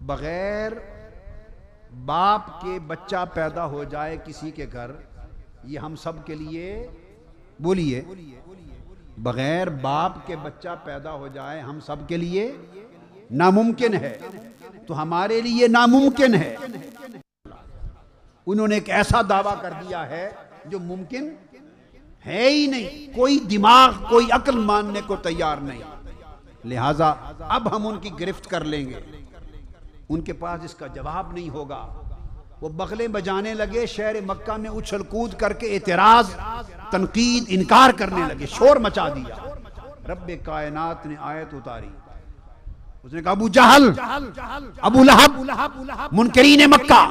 बगैर बाप के बच्चा पैदा हो जाए किसी के घर, ये हम सब के लिए, बोलिए, बगैर बाप के बच्चा पैदा हो जाए हम सब के लिए नामुमकिन है, तो हमारे लिए नामुमकिन है। उन्होंने एक ऐसा दावा कर दिया है जो मुमकिन है ही नहीं, कोई दिमाग कोई अक्ल मानने को तैयार नहीं। लिहाजा अब हम उनकी गिरफ्त कर लेंगे, उनके पास इसका जवाब नहीं होगा। वो बगले बजाने लगे, शहर मक्का में उछल कूद करके एतराज, तनकीद, इनकार करने लगे, शोर मचा दिया। रब्बे कायनात ने आयत उतारी, उसने कहा अबू जहल, अबू लहब, मुनकरीन मक्का,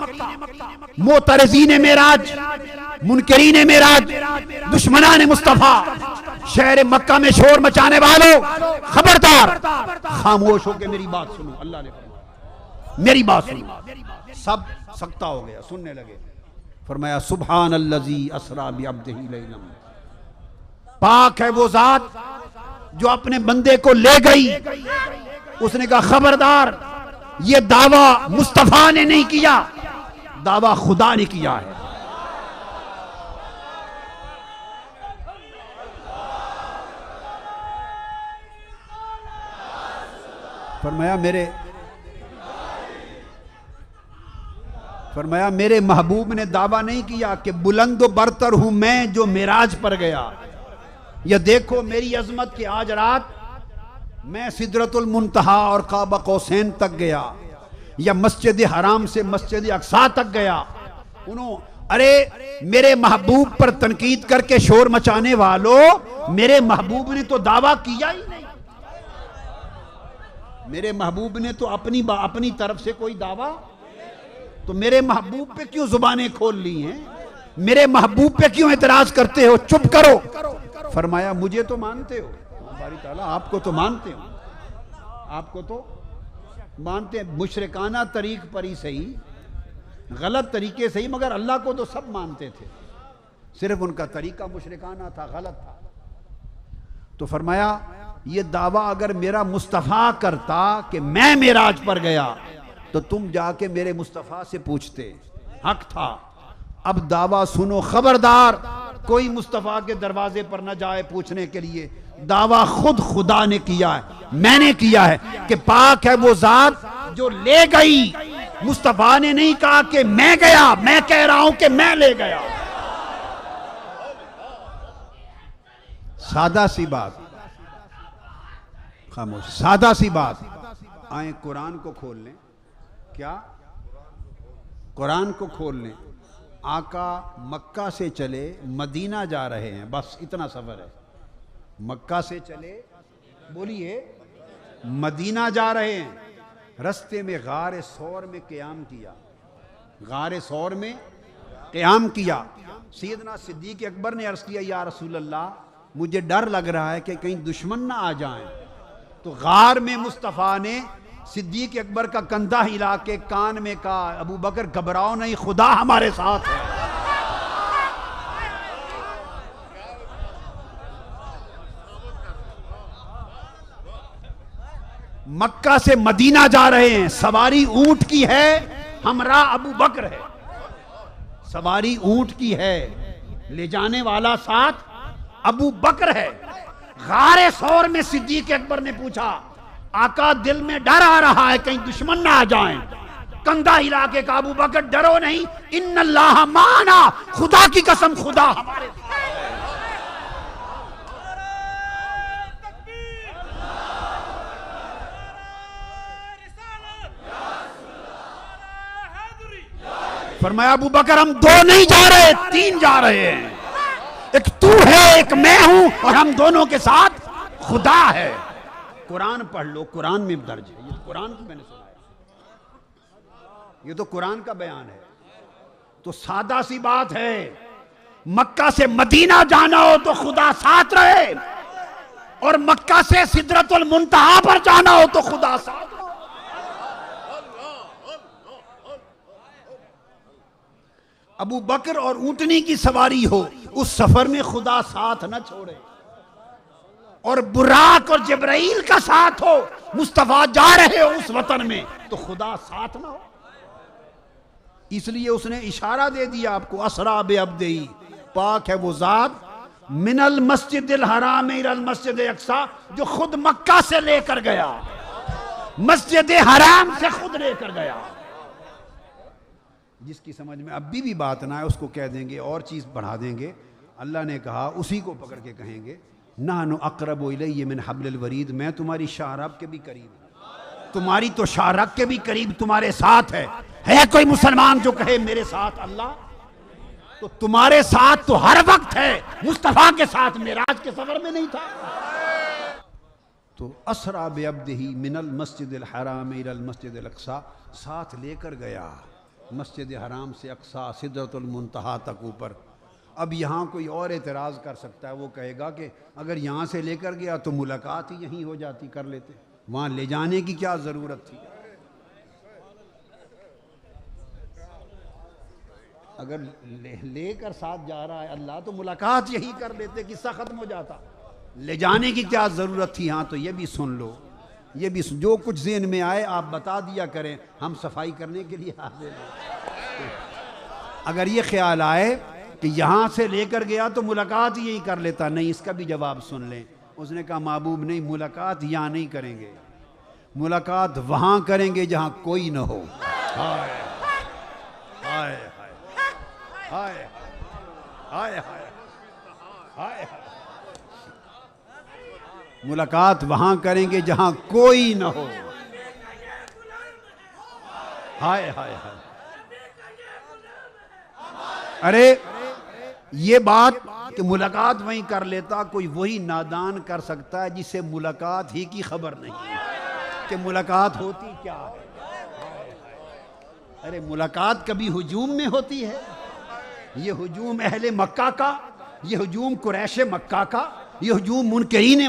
मोतरजीन मेराज, मुनकरीन मेराज, दुश्मनान मुस्तफा, शहर मक्का में शोर मचाने वालों, खबरदार, खामोश होकर मेरी बात सुनो। अल्लाह ने मेरी बात सुनो। सब सकता हो गया, सुनने लगे। फरमाया सुभान अल्लज़ी असरा बिअब्दिही लैलन, पाक है वो जात जो अपने बंदे को ले गई। उसने कहा खबरदार, ये दावा मुस्तफा ने नहीं किया, दावा खुदा ने किया है। फरमाया मेरे महबूब ने दावा नहीं किया कि बुलंद बरतर हूं मैं जो मेराज पर गया। यह देखो मेरी अजमत की आज रात मैं सिदरतुल मुंतहा और काबा कौसैन तक गया, या मस्जिद हराम से मस्जिद अक्सा तक गया। अरे मेरे महबूब पर तनकीद करके शोर मचाने वालों, मेरे महबूब ने तो दावा किया ही नहीं। मेरे महबूब ने तो अपनी तरफ से कोई दावा, तो मेरे महबूब पे क्यों जुबानें खोल ली हैं? मेरे महबूब पे क्यों एतराज करते हो? चुप करो। फरमाया मुझे तो मानते हो, बारी ताला आपको तो मानते हो, आपको तो मानते हैं, मुशरिकाना तरीक पर ही सही, गलत तरीके से ही, मगर अल्लाह को तो सब मानते थे, सिर्फ उनका तरीका मुशरिकाना था, गलत था। तो फरमाया ये दावा अगर मेरा मुस्तफ़ा करता कि मैं मेराज पर गया, तो तुम जाके मेरे मुस्तफ़ा से पूछते, हक था। अब दावा सुनो, खबरदार कोई मुस्तफ़ा के दरवाजे पर न जाए पूछने के लिए। दावा खुद खुदा ने किया है, मैंने किया है कि पाक है वो जात जो ले गई। मुस्तफ़ा ने नहीं कहा कि मैं गया, मैं कह रहा हूं कि मैं ले गया। सादा सी बात, खामोश, सादा सी बात। आए कुरान को खोल लें, क्या कुरान को खोल लें। आका मक्का से चले मदीना जा रहे हैं, बस इतना सफर है। मक्का से चले, बोलिए, मदीना जा रहे हैं। रस्ते में गारे सौर में क़याम किया, गारे सौर में क़याम किया। सैयदना सिद्दीक़ अकबर ने अर्ज़ किया या रसूल अल्लाह, मुझे डर लग रहा है कि कहीं दुश्मन ना आ जाएं। तो गार में मुस्तफ़ा ने सिद्दीक़ अकबर का कंधा हिला के कान में कहा, अबू बकर घबराओ नहीं, खुदा हमारे साथ है। मक्का से मदीना जा रहे हैं, सवारी ऊंट की है, हमरा अबू बकर है। सवारी ऊंट की है, ले जाने वाला साथ अबू बकर है। गारे सौर में सिद्दीक़ अकबर ने पूछा, आका दिल में डर आ रहा है कहीं दुश्मन ना आ जाएं। कंधा हिला के कहा, अबू बकर डरो नहीं, इन्नल्लाह माना, खुदा की कसम खुदा हमारे साथ। फरमाया अबू बकर हम दो नहीं जा रहे, तीन जा रहे हैं। एक तू है, एक मैं हूं, और हम दोनों के साथ खुदा है। कुरान पढ़ लो, कुरान में दर्ज है। ये कुरान को मैंने सुनाया, ये तो कुरान का बयान है। तो सादा सी बात है, मक्का से मदीना जाना हो तो खुदा साथ रहे, और मक्का से सिदरतुल मुंतहा पर जाना हो तो खुदा साथ रहे। अबू बकर और ऊंटनी की सवारी हो, उस सफर में खुदा साथ न छोड़े। और बुराक और जिब्राइल का साथ हो, मुस्तफा जा रहे हो उस वतन में, तो खुदा साथ ना हो। इसलिए उसने इशारा दे दिया आपको, असरा बे अब्दी, पाक है वो जात मिनल मस्जिदिल हराम इलल मस्जिद अक्सा, जो खुद मक्का से लेकर गया, मस्जिद हराम से खुद लेकर गया। जिसकी समझ में अब भी बात ना है उसको कह देंगे और चीज बढ़ा देंगे। अल्लाह ने कहा, उसी को पकड़ के कहेंगे, नानु अक़रबु इलैहि मिन हब्लिल वरीद, मैं तुम्हारी शाहरब के भी करीब, तुम्हारी तो शाहरब के भी करीब तुम्हारे साथ है कोई मुसलमान जो कहे मेरे साथ अल्लाह? तो तुम्हारे साथ तो हर वक्त है, मुस्तफा के साथ मेराज के सफर में नहीं था। तो असरा बे अब्दिही मिनल मस्जिदिल हराम इलल मस्जिदिल अक्सा, साथ लेकर गया मस्जिद हराम से अक्सा सिदरतुल मुंतहा तक ऊपर। अब यहाँ कोई और एतराज़ कर सकता है, वो कहेगा कि अगर यहाँ से लेकर गया तो मुलाकात ही यहीं हो जाती, कर लेते, वहाँ ले जाने की क्या ज़रूरत थी? अगर लेकर साथ जा रहा है अल्लाह तो मुलाकात यही कर लेते, किस्सा ख़त्म हो जाता, ले जाने की क्या ज़रूरत थी? हाँ, तो ये भी सुन लो, ये भी जो कुछ ज़हन में आए आप बता दिया करें, हम सफाई करने के लिए हाजिर हैं। अगर ये ख्याल आए कि यहाँ से लेकर गया तो मुलाकात यही कर लेता, नहीं, इसका भी जवाब सुन लें। उसने कहा, महबूब नहीं, मुलाकात यहाँ नहीं करेंगे, मुलाकात वहाँ करेंगे जहाँ कोई न हो। हाय हाय हाय हाय हाय हाय, मुलाकात वहां करेंगे जहां कोई न हो। हाय हाय हाय, अरे ये बात कि मुलाकात वहीं कर लेता, कोई वही नादान कर सकता है जिसे मुलाकात ही की खबर नहीं है कि मुलाकात होती क्या है। अरे मुलाकात कभी हुजूम में होती है? ये हुजूम अहले मक्का का, ये हुजूम कुरैश मक्का का, ये हुजूम मुनकरीन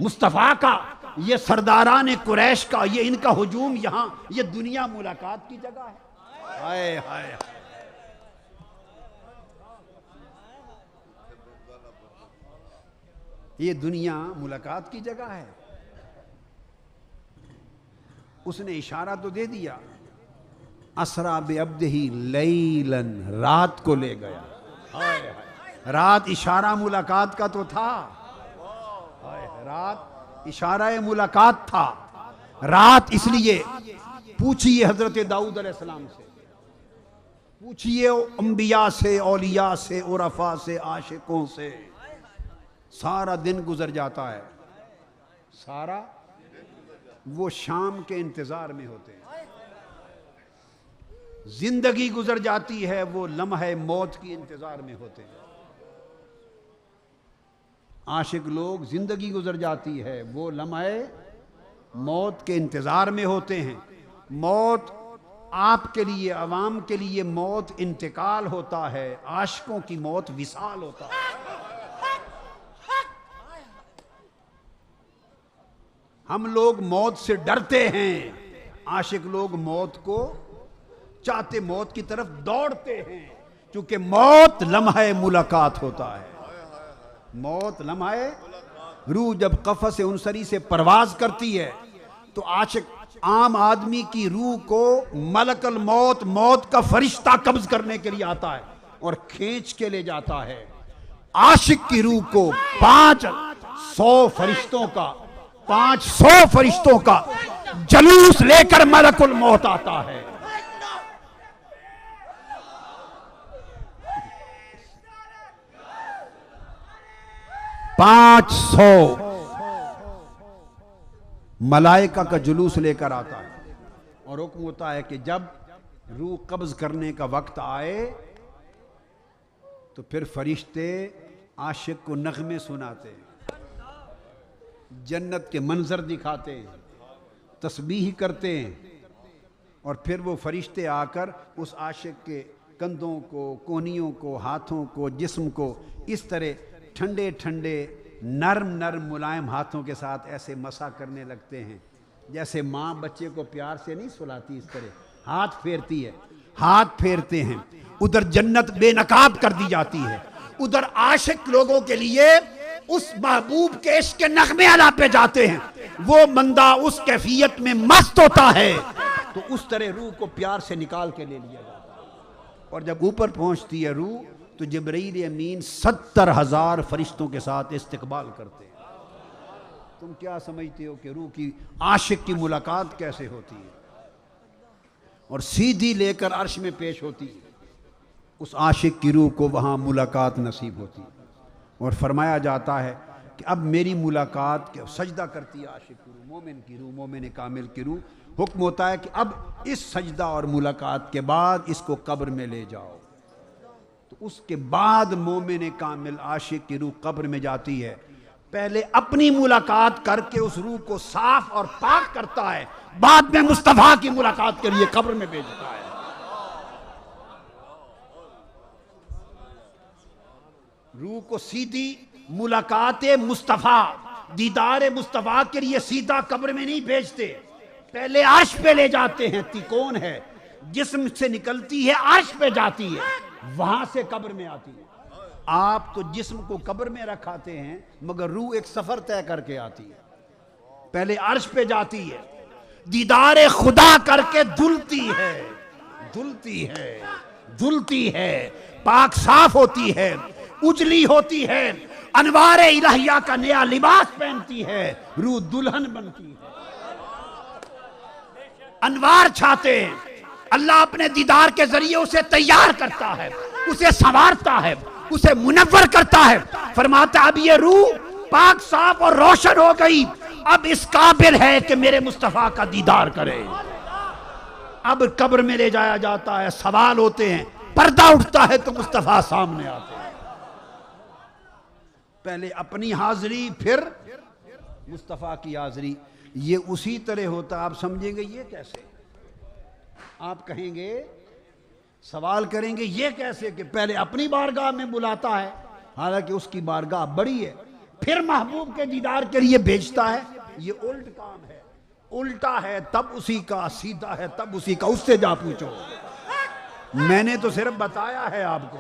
मुस्तफ़ा का, ये सरदारान कुरैश का, ये इनका हुजूम यहाँ, ये दुनिया मुलाकात की जगह है। हाय हाय, ये दुनिया मुलाकात की जगह है। उसने इशारा तो दे दिया, असरा बे अब्दिही लैलन, रात को ले गया। हाय हाय, रात इशारा मुलाकात का तो था, रात इशारा मुलाकात था। रात इसलिए पूछिए हजरत दाऊद अलैहिस्सलाम से, पूछिए अंबिया से, औलिया से, उरफा से, आशिकों से, सारा दिन गुजर जाता है, सारा वो शाम के इंतजार में होते हैं। जिंदगी गुजर जाती है, वो लम्हे मौत की इंतजार में होते हैं। आशिक लोग, जिंदगी गुजर जाती है, वो लम्हे मौत के इंतजार में होते हैं। मौत आपके लिए, अवाम के लिए मौत इंतकाल होता है, आशिकों की मौत विसाल होता है। हम लोग मौत से डरते हैं, आशिक लोग मौत को चाहते, मौत की तरफ दौड़ते हैं, क्योंकि मौत लम्हे मुलाकात होता है। मौत लम्हे, रूह जब कफ़स उनसरी से परवाज करती है तो आशिक, आम आदमी की रूह को मलकल मौत, मौत का फरिश्ता कब्ज करने के लिए आता है और खींच के ले जाता है। आशिक की रूह को 500 फरिश्तों का, 500 फरिश्तों का जलूस लेकर मलकुल मौत आता है। 500 मलाइका का जुलूस लेकर आता है और हुक्म होता है कि जब रूह कब्ज करने का वक्त आए तो फिर फरिश्ते आशिक को नगमे सुनाते हैं, जन्नत के मंजर दिखाते हैं, तस्बीह करते हैं, और फिर वो फरिश्ते आकर उस आशिक के कंधों को, कोहनियों को, हाथों को, जिस्म को इस तरह ठंडे ठंडे नर्म नर्म मुलायम हाथों के साथ ऐसे मसा करने लगते हैं, जैसे माँ बच्चे को प्यार से नहीं सुलाती, इस तरह हाथ फेरती है, हाथ फेरते हैं। उधर जन्नत बेनकाब कर दी जाती है, उधर आशिक लोगों के लिए उस महबूब के इश्क के नगमे अला पे जाते हैं, वो बंदा उस कैफियत में मस्त होता है तो उस तरह रूह को प्यार से निकाल के ले लिया जाता है। और जब ऊपर पहुंचती है रूह तो जिब्रील अमीन 70,000 फरिश्तों के साथ इस्तकबाल करते हैं। तुम क्या समझते हो कि रूह की आशिक की मुलाकात कैसे होती है? और सीधी लेकर अर्श में पेश होती है, उस आशिक की रूह को वहाँ मुलाकात नसीब होती है। और फरमाया जाता है कि अब मेरी मुलाकात के सजदा करती है आशिक की रूह, मोमिन की रूह, मोमिन कामिल की रूह। हुक्म होता है कि अब इस सजदा और मुलाकात के बाद इसको कब्र में ले जाओ। तो उसके बाद मोमिन कामिल आशिक की रूह कब्र में जाती है, पहले अपनी मुलाकात करके उस रूह को साफ और पाक करता है, बाद में मुस्तफा की मुलाकात के लिए कब्र में भेजता है। रूह को सीधी मुलाकात मुस्तफा, दीदार मुस्तफा के लिए सीधा कब्र में नहीं भेजते, पहले अर्श पे ले जाते हैं। कौन है? जिस्म से निकलती है अर्श पे जाती है, वहां से कब्र में आती है। आप तो जिस्म को कब्र में रखाते हैं, मगर रूह एक सफर तय करके आती है, पहले अर्श पे जाती है, दीदार खुदा करके धुलती है, धुलती है, धुलती है, पाक साफ होती है, उजली होती है, अनवार इलाहिया का नया लिबास पहनती है, रूह दुल्हन बनती है। अनवार छाते हैं, अल्लाह अपने दीदार के जरिए उसे तैयार करता है, उसे संवारता है, उसे मुनव्वर करता है। फरमाता अब ये रूह पाक साफ और रोशन हो गई, अब इस काबिल है कि मेरे मुस्तफा का दीदार करे। अब कब्र में ले जाया जाता है, सवाल होते हैं, पर्दा उठता है तो मुस्तफा सामने आते हैं। पहले अपनी हाजिरी, फिर मुस्तफा की हाजिरी। ये उसी तरह होता। आप समझेंगे ये कैसे? आप कहेंगे, सवाल करेंगे ये कैसे कि पहले अपनी बारगाह में बुलाता है, हालांकि उसकी बारगाह बड़ी है, फिर महबूब के दीदार के लिए भेजता है। ये उल्ट काम है, उल्टा है तब उसी का, सीधा है तब उसी का। उससे जा पूछो, मैंने तो सिर्फ बताया है आपको,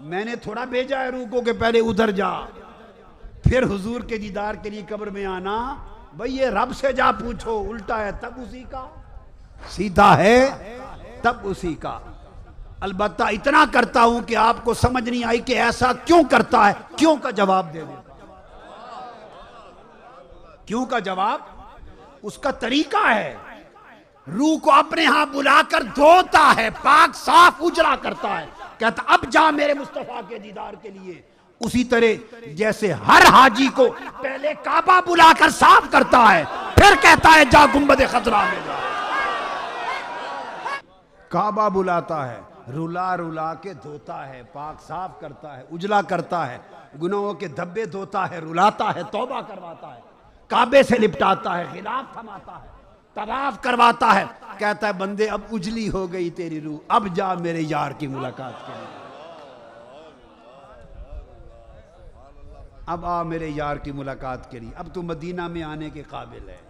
मैंने थोड़ा भेजा है रूह को कि पहले उधर जा, फिर हुजूर के दीदार के लिए कब्र में आना। भाई ये रब से जा पूछो, उल्टा है तब उसी का, सीधा है तब उसी का। अलबत्ता इतना करता हूं कि आपको समझ नहीं आई कि ऐसा क्यों करता है, क्यों का जवाब दे देता। क्यों का जवाब उसका तरीका है, रूह को अपने यहां बुलाकर धोता है, पाक साफ उजला करता है, कहता अब जा मेरे मुस्तफा के दीदार के लिए। उसी तरह जैसे हर हाजी को पहले काबा बुलाकर साफ करता है, फिर कहता है जा गुंबद खतरा में जा। काबा बुलाता है, रुला रुला के धोता है, पाक साफ करता है, उजला करता है, गुनाहों के धब्बे धोता है, रुलाता है, तौबा करवाता है, काबे से लिपटाता है, खिलाफ थमाता है, तवाफ करवाता है, कहता है बंदे अब उजली हो गई तेरी रूह, अब जा मेरे यार की मुलाकात के लिए, अब आ मेरे यार की मुलाकात के लिए, अब तू मदीना में आने के काबिल है।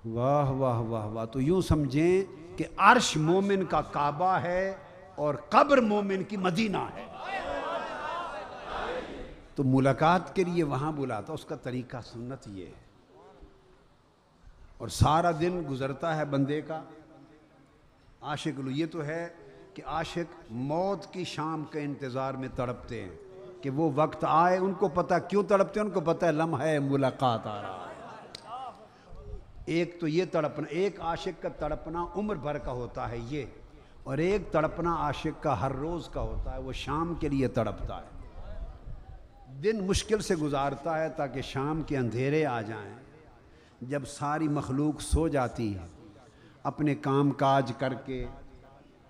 वाह वाह वाह वाह। तो यूं समझें कि अर्श मोमिन का काबा है और कब्र मोमिन की मदीना है। तो मुलाकात के लिए वहां बुलाता, उसका तरीका सुन्नत ये है। और सारा दिन गुजरता है बंदे का, आशिक ये तो है कि आशिक मौत की शाम के इंतज़ार में तड़पते हैं कि वो वक्त आए। उनको पता क्यों तड़पते हैं, उनको पता है लम्हा मुलाकात आ रहा है। एक तो ये तड़पना, एक आशिक का तड़पना उम्र भर का होता है ये, और एक तड़पना आशिक का हर रोज़ का होता है, वो शाम के लिए तड़पता है। दिन मुश्किल से गुजारता है ताकि शाम के अंधेरे आ जाएं, जब सारी मखलूक सो जाती है अपने काम काज करके,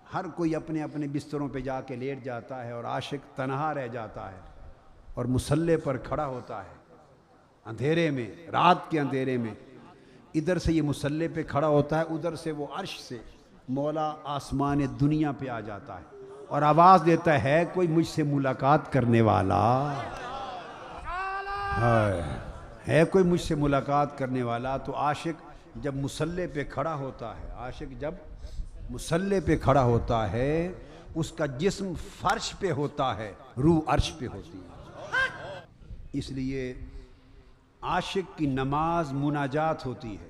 हर कोई अपने अपने बिस्तरों पे जाके लेट जाता है और आशिक तन्हा रह जाता है और मुसल्ले पर खड़ा होता है अंधेरे में, रात के अंधेरे में। इधर से ये मुसल्ले पे खड़ा होता है, उधर से वो अर्श से मौला आसमान दुनिया पे आ जाता है और आवाज़ देता है कोई मुझसे मुलाकात करने वाला है, कोई मुझसे मुलाकात करने वाला। तो आशिक जब मुसल्ले पे खड़ा होता है, आशिक जब मुसल्ले पे खड़ा होता है, उसका जिस्म फर्श पे होता है, रूह अर्श पे होती है। इसलिए आशिक की नमाज मुनाजात होती है,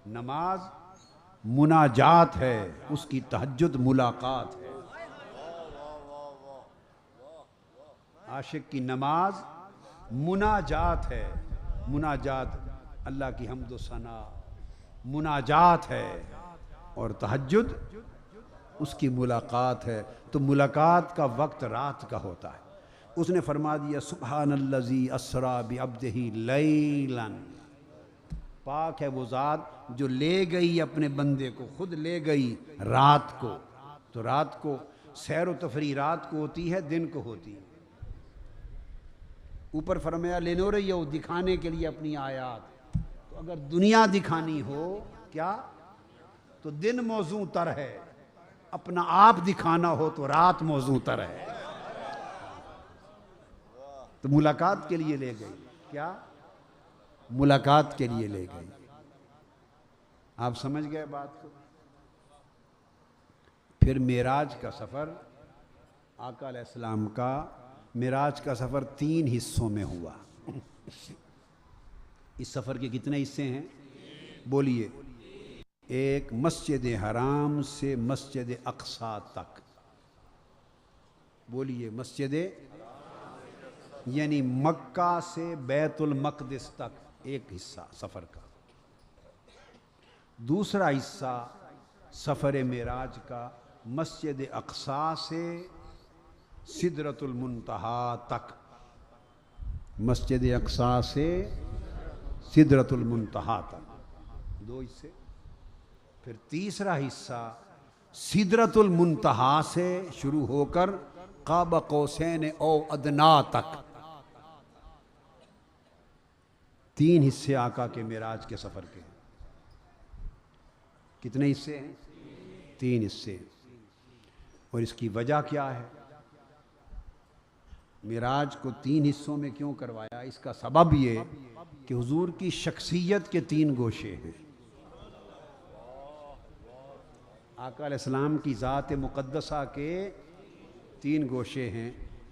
नमाज मुनाजात है, उसकी तहज्जुद मुलाकात है। आशिक की नमाज मुनाजात है, मुनाजात अल्लाह की हम्द व सना मुनाजात है, और तहज्जुद उसकी मुलाकात है। तो मुलाकात का वक्त रात का होता है। उसने फरमा दिया सुब्हानल्लज़ी अस्रा बिअब्दिही लैलन, पाक है वो ज़ात जो ले गई अपने बंदे को, खुद ले गई रात को। तो रात को सैर व तफरी रात को होती है, दिन को होती है। ऊपर फरमाया लिनुरियहु, दिखाने के लिए अपनी आयात। तो अगर दुनिया दिखानी हो क्या, तो दिन मौजू तर है, अपना आप दिखाना हो तो रात मौजू तर है। तो मुलाकात के लिए ले गई, क्या मुलाकात के लिए ले गई। आप समझ गए बात को। फिर मेराज का सफर, आका अलैहिस्सलाम का मेराज का सफर 3 हिस्सों में हुआ। इस सफर के कितने हिस्से हैं बोलिए। एक मस्जिद हराम से मस्जिद अक्सा तक, बोलिए मस्जिद यानी मक्का से बैतुल मक़दिस तक एक हिस्सा सफ़र का। दूसरा हिस्सा सफ़र मेराज का मस्जिद अक्सा से सिदरतुल मुंतहा तक, मस्जिद अक्सा से सिदरतुल मुंतहा तक, 2 हिस्से। फिर तीसरा हिस्सा सिदरतुल मुंतहा से शुरू होकर क़ाब क़ौसैन औ अदना तक, 3 हिस्से आका के मेराज के सफ़र के। कितने हिस्से हैं? 3 हिस्से। और इसकी वजह क्या है? मेराज को 3 हिस्सों में क्यों करवाया? इसका सबब ये कि हुजूर की शख्सियत के 3 गोशे हैं। आका अलैहिस्सलाम की ज़ात मुक़द्दसा के 3 गोशे हैं।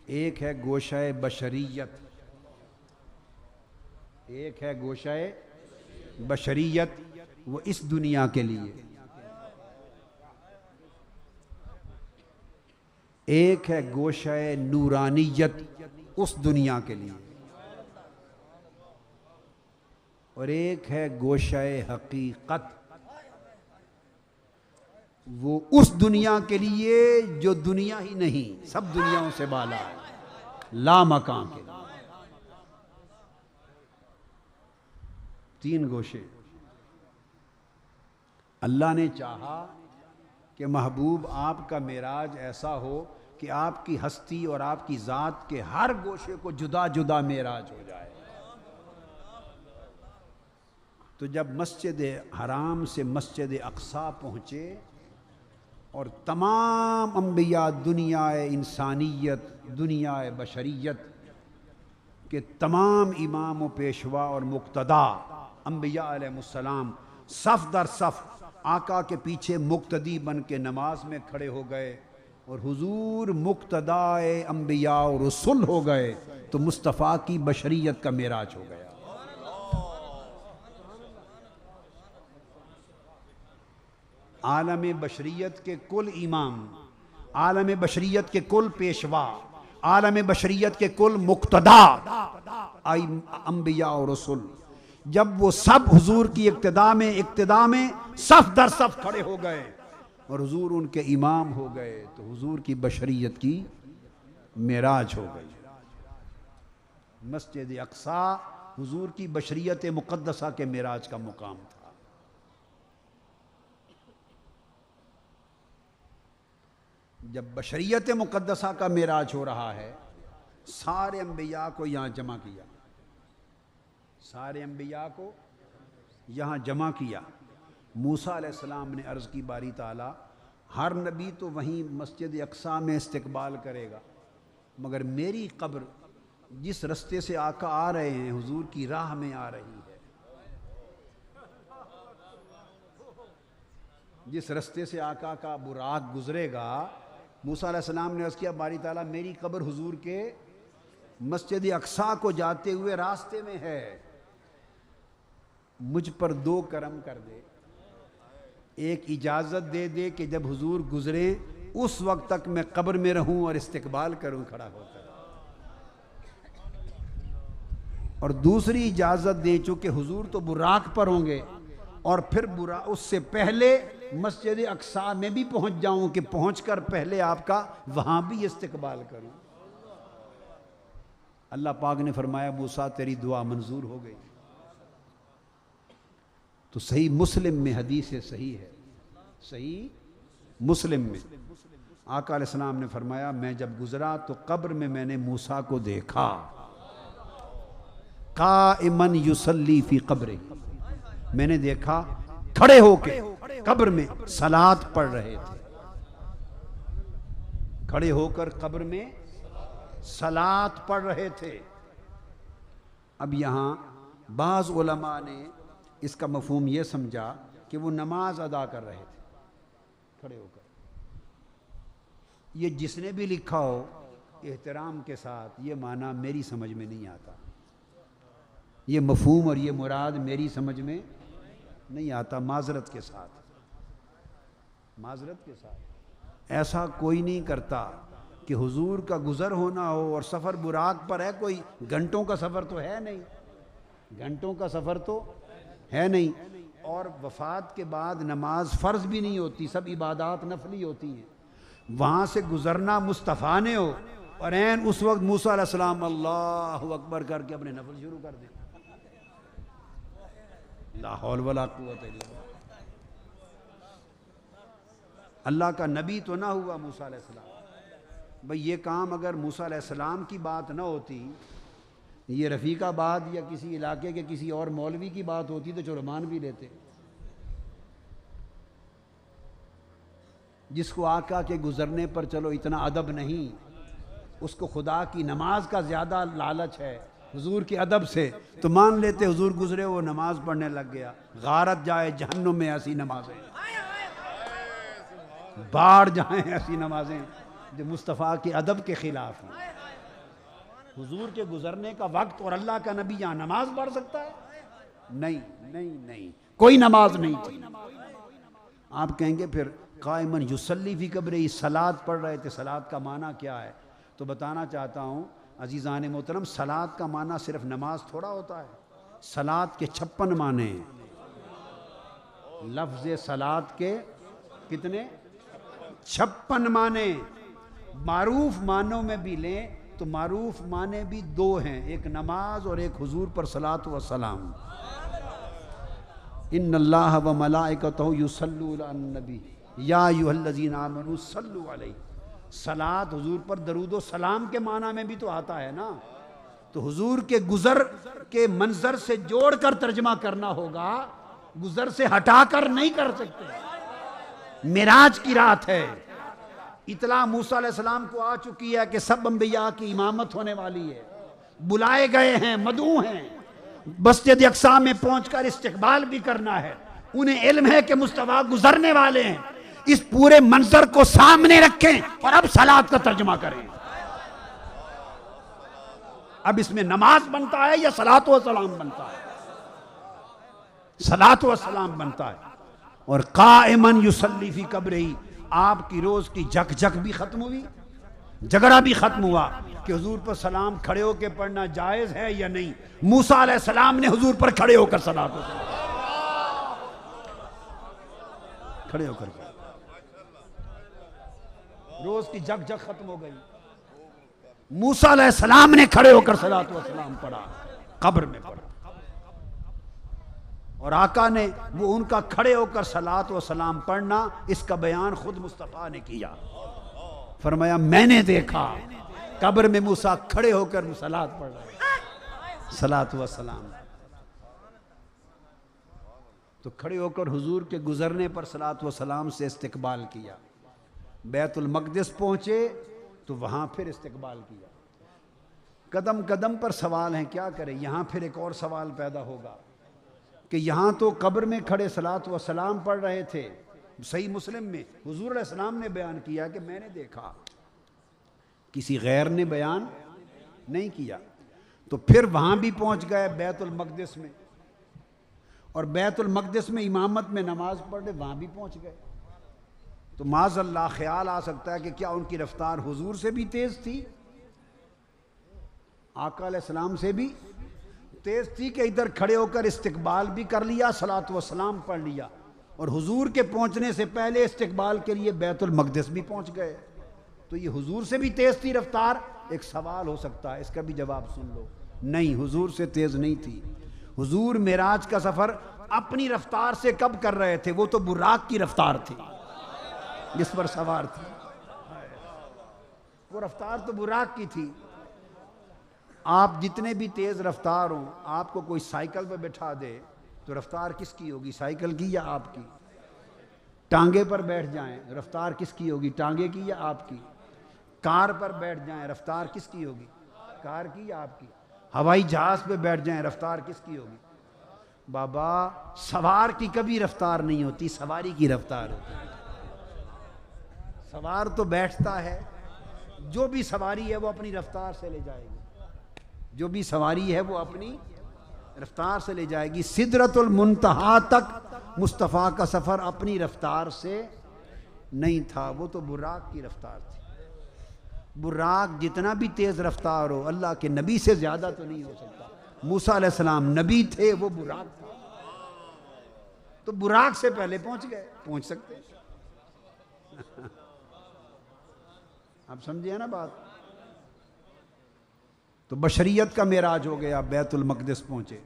एक है गोशाए बशरियत, एक है गोशाए बशरियत, वो इस दुनिया के लिए। एक है गोशाए नूरानियत, उस दुनिया के लिए। और एक है गोशाए हकीकत, वो उस दुनिया के लिए जो दुनिया ही नहीं, सब दुनियाओं से बाला है, लामकां के लिए। 3 गोशे। अल्लाह ने चाहा कि महबूब आपका मेराज ऐसा हो कि आपकी हस्ती और आपकी ज़ात के हर गोशे को जुदा जुदा मेराज हो जाए। तो जब मस्जिद हराम से मस्जिद अक्सा पहुँचे और तमाम अंबिया, दुनियाए इंसानियत, दुनियाए बशरियत के तमाम इमाम व पेशवा और मुक्तदा अंबिया अलैहिस्सलाम सफ़ दर सफ़ आका के पीछे मुक्तदी बन के नमाज में खड़े हो गए और हुजूर मुक्तदाए अंबिया और रसूल हो गए, तो मुस्तफ़ा की बशरियत का मेराज हो गया। आलम बशरियत के कुल इमाम, आलम बशरियत के कुल पेशवा, आलम बशरियत के कुल मुक्तदा अंबिया और रसूल, जब वो सब हुजूर की इक्तिदा में सफ दर सफ खड़े हो गए और हुजूर उनके इमाम हो गए, तो हुजूर की बशरियत की मेराज हो गई। मस्जिद अक्सा हुजूर की बशरियत मुक़द्दसा के मेराज का मुकाम था। जब बशरियत मुक़द्दसा का मेराज हो रहा है, सारे अंबिया को यहाँ जमा किया, सारे अंबिया को यहाँ जमा किया। मूसा अलैहिस्सलाम ने अर्ज़ की बारी ताला, हर नबी तो वहीं मस्जिद अक्सा में इस्तकबाल करेगा, मगर मेरी कब्र जिस रास्ते से आका आ रहे हैं, हुजूर की राह में आ रही है, जिस रास्ते से आका का बुराक गुजरेगा मूसा अलैहिस्सलाम ने अर्ज़ किया, बारी ताला मेरी कब्र हुजूर के मस्जिद अक्सा को जाते हुए रास्ते में है, मुझ पर दो करम कर दे। एक इजाज़त दे दे कि जब हुजूर गुजरे उस वक्त तक मैं कब्र में रहूं और इस्तिकबाल करूं खड़ा होकर, और दूसरी इजाज़त दे चूँकि हुजूर तो बुराक पर होंगे और फिर बुरा उससे पहले मस्जिद अक्सा में भी पहुंच जाऊं कि पहुंचकर पहले आपका वहां भी इस्तिकबाल करूं। अल्लाह पाक ने फरमाया, मूसा तेरी दुआ मंजूर हो गई। तो सही मुस्लिम में हदीस सही है, सही मुस्लिम में आका अलैहिस्सलाम ने फरमाया, मैं जब गुजरा तो कब्र में मैंने मूसा को देखा, काइमन युसल्ली फी कब्रे, मैंने देखा खड़े होके कब्र में सलात पढ़ रहे थे, खड़े होकर कब्र में सलात पढ़ रहे थे। अब यहां बाज़ उलमा ने इसका मफहूम यह समझा कि वो नमाज अदा कर रहे थे खड़े होकर। ये जिसने भी लिखा हो एहतराम के साथ, ये माना मेरी समझ में नहीं आता, ये मफहूम और ये मुराद मेरी समझ में नहीं आता। माजरत के साथ, माजरत के साथ ऐसा कोई नहीं करता कि हुजूर का गुजर होना हो और सफ़र बुराक पर है, कोई घंटों का सफ़र तो है नहीं, घंटों का सफ़र तो है नहीं, और वफ़ात के बाद नमाज फ़र्ज़ भी नहीं होती, सब इबादात नफली होती हैं। वहाँ से गुज़रना मुस्तफ़ा ने हो और ऐन उस वक्त मूसा अलैहिस्सलाम अल्लाहु अकबर करके अपने नफल शुरू कर दें, ला हौल वला कुव्वत इल्ला बिल्लाह। अल्लाह का नबी तो ना हुआ मूसा अलैहिस्सलाम। भाई ये काम अगर मूसा अलैहिस्सलाम की बात ना होती, ये रफ़ीकाबाद या किसी इलाके के किसी और मौलवी की बात होती तो चलो मान भी लेते। जिसको आका के गुजरने पर चलो इतना अदब नहीं, उसको खुदा की नमाज का ज़्यादा लालच है हुजूर के अदब से, तो मान लेते हुजूर गुजरे वो नमाज पढ़ने लग गया। गारत जाए जहन्नुम में ऐसी नमाजें, बाढ़ जाए ऐसी नमाजें जो मुस्तफ़ा के अदब के खिलाफ हैं। हुजूर के गुजरने का वक्त और अल्लाह का नबी यहाँ नमाज पढ़ सकता है? नहीं नहीं नहीं, कोई नमाज नहीं थी। आप कहेंगे फिर काइमन युसल्ली फी कब्रे, सलात पढ़ रहे थे, सलात का माना क्या है? तो बताना चाहता हूँ अजीज़ान मोहतरम, सलात का माना सिर्फ नमाज थोड़ा होता है। सलात के 56 माने हैं। लफ्ज़ सलात के कितने? 56 माने। मारूफ मानों में भी लें तो मारूफ माने भी दो हैं, एक नमाज और एक हुजूर पर सलात व सलाम। इन्नल्लाह व मलाइकतहु युसल्लूना अलन नबी या अय्युहल्लज़ीना आमनू सल्लु अलैहि। सलात हुजूर पर दरूद व सलाम के माना में भी तो आता है ना। तो हुजूर के गुजर के मंजर से जोड़कर तर्जमा करना होगा, गुजर से हटाकर नहीं कर सकते। मिराज की रात है, इतला मूसा अलैहिस्सलाम को आ चुकी है कि सब अंबिया की इमामत होने वाली है, बुलाए गए हैं, मदऊ हैं, मस्जिद अक्सा में पहुंचकर इस्तिकबाल भी करना है। उन्हें इल्म है कि मुस्तफा गुजरने वाले हैं। इस पूरे मंजर को सामने रखें और अब सलात का तर्जुमा करें। अब इसमें नमाज बनता है या सलात व सलाम बनता है? सलात व सलाम बनता है। और काइमन युसल्ली फी कब्रिही, आपकी रोज की झकझक भी खत्म हुई, झगड़ा भी खत्म हुआ कि हुजूर पर सलाम खड़े होकर पढ़ना जायज है या नहीं। मूसा अलैहिस्सलाम ने हुजूर पर खड़े होकर सलात व सलाम खड़े होकर, रोज की झकझक खत्म हो गई। मूसा अलैहिस्सलाम ने खड़े होकर सलात व सलाम पढ़ा, कब्र में पढ़ा, और आका ने वो उनका खड़े होकर सलात व सलाम पढ़ना, इसका बयान खुद मुस्तफा ने किया। फरमाया मैंने देखा कब्र में मूसा खड़े होकर सलात पढ़ रहे, सलात व सलाम। तो खड़े होकर हुजूर के गुजरने पर सलात व सलाम से इस्तिकबाल किया। बैतुल मक़दिस पहुंचे तो वहां फिर इस्तिकबाल किया। कदम कदम पर सवाल हैं, क्या करें। यहां फिर एक और सवाल पैदा होगा कि यहां तो कब्र में खड़े सलात व सलाम पढ़ रहे थे, सही मुस्लिम में हुजूर अलैहिस्सलाम ने बयान किया कि मैंने देखा, किसी गैर ने बयान नहीं किया। तो फिर वहां भी पहुंच गए बैतुल मक़दिस में, और बैतुल मक़दिस में इमामत में नमाज पढ़े, वहां भी पहुंच गए। तो माज़अल्लाह ख्याल आ सकता है कि क्या उनकी रफ्तार हुजूर से भी तेज थी, आका अलैहिस्सलाम से भी तेज थी, कि इधर खड़े होकर इस्तिकबाल भी कर लिया, सलात व सलाम पढ़ लिया, और हुजूर के पहुंचने से पहले इस्तिकबाल के लिए बैतुल मक़दिस भी पहुंच गए। तो ये हुजूर से भी तेज थी रफ्तार? एक सवाल हो सकता है, इसका भी जवाब सुन लो। नहीं, हुजूर से तेज नहीं थी। हुजूर मेराज का सफर अपनी रफ्तार से कब कर रहे थे? वो तो बुराक की रफ्तार थी जिस पर सवार थी, वो रफ्तार तो बुराक की थी। आप जितने भी तेज रफ्तार हो, आपको कोई साइकिल पर बैठा दे तो रफ्तार किसकी होगी? साइकिल की या आपकी? टांगे पर बैठ जाएं, रफ्तार किसकी होगी? टांगे की या आपकी? कार पर बैठ जाएं, रफ्तार किसकी होगी? कार की या आपकी? हवाई जहाज पे बैठ जाएं, रफ्तार किसकी होगी? बाबा, सवार की कभी रफ्तार नहीं होती, सवारी की रफ्तार होती है। सवार तो बैठता है, जो भी सवारी है वो अपनी रफ्तार से ले जाएगी, जो भी सवारी है वो अपनी रफ्तार से ले जाएगी। सिदरतुल मुंतहा तक मुस्तफ़ा का सफ़र अपनी रफ्तार से नहीं था, वो तो बुराक की रफ्तार थी। बुराक जितना भी तेज़ रफ्तार हो, अल्लाह के नबी से ज़्यादा तो नहीं हो सकता। मूसा अलैहिस्सलाम नबी थे, वो बुराक था, तो बुराक से पहले पहुंच गए, पहुंच सकते। आप समझे ना बात? तो बशरियत का मेराज हो गया, बैतुल मक़दिस पहुंचे,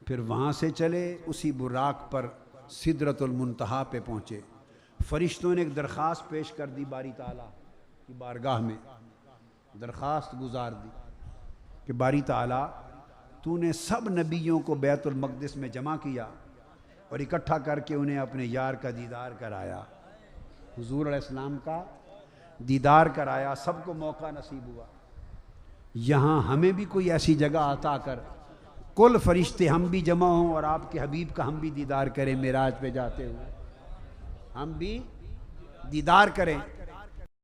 फिर वहां से चले, उसी बुराक पर सिदरतुल मुंतहा पे पहुंचे। फरिश्तों ने एक दरख्वास्त पेश कर दी बारी ताला की बारगाह में, दरख्वास्त गुजार दी कि बारी ताला, तूने सब नबियों को बैतुल मक़दिस में जमा किया और इकट्ठा करके उन्हें अपने यार का दीदार कराया, हुजूर अलैहिस्सलाम का दीदार कराया, सबको मौका नसीब हुआ। यहाँ हमें भी कोई ऐसी जगह अता कर, कुल फरिश्ते हम भी जमा हों और आपके हबीब का हम भी दीदार करें, मेराज पे जाते हुए हम भी दीदार करें।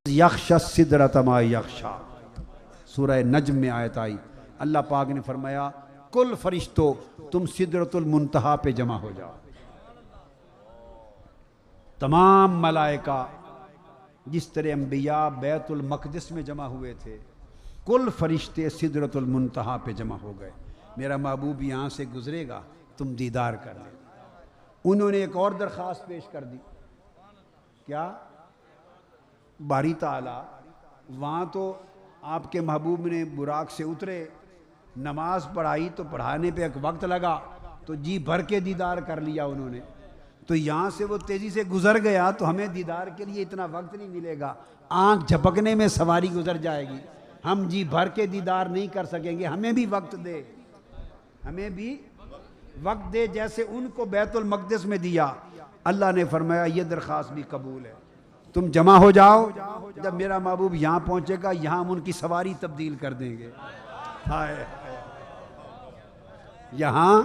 यख्शा सिदरत मा यख्शा, सूरह नज्म में आयत आई, अल्लाह पाक ने फरमाया, कुल फरिश्तों तुम सिदरतुल मुंतहा पे जमा हो जाओ। तमाम मलाइका जिस तरह अंबिया बैतुल मक़दिस में जमा हुए थे, कुल फरिश्ते सिदरतुल मुंतहा पे जमा हो गए। मेरा महबूब यहाँ से गुजरेगा, तुम दीदार कर ले। उन्होंने एक और दरख्वास्त पेश कर दी, क्या? बारी ताला, वहाँ तो आपके महबूब ने बुराक से उतरे, नमाज पढ़ाई, तो पढ़ाने पे एक वक्त लगा, तो जी भर के दीदार कर लिया उन्होंने। तो यहाँ से वो तेज़ी से गुजर गया, तो हमें दीदार के लिए इतना वक्त नहीं मिलेगा, आँख झपकने में सवारी गुजर जाएगी, हम जी भर के दीदार नहीं कर सकेंगे, हमें भी वक्त दे, हमें भी वक्त दे, जैसे उनको बैतुल मक़दिस में दिया। अल्लाह ने फरमाया, ये दरख्वास्त भी कबूल है, तुम जमा हो जाओ, जब मेरा महबूब यहाँ पहुँचेगा, यहाँ हम उनकी सवारी तब्दील कर देंगे। हाय, यहाँ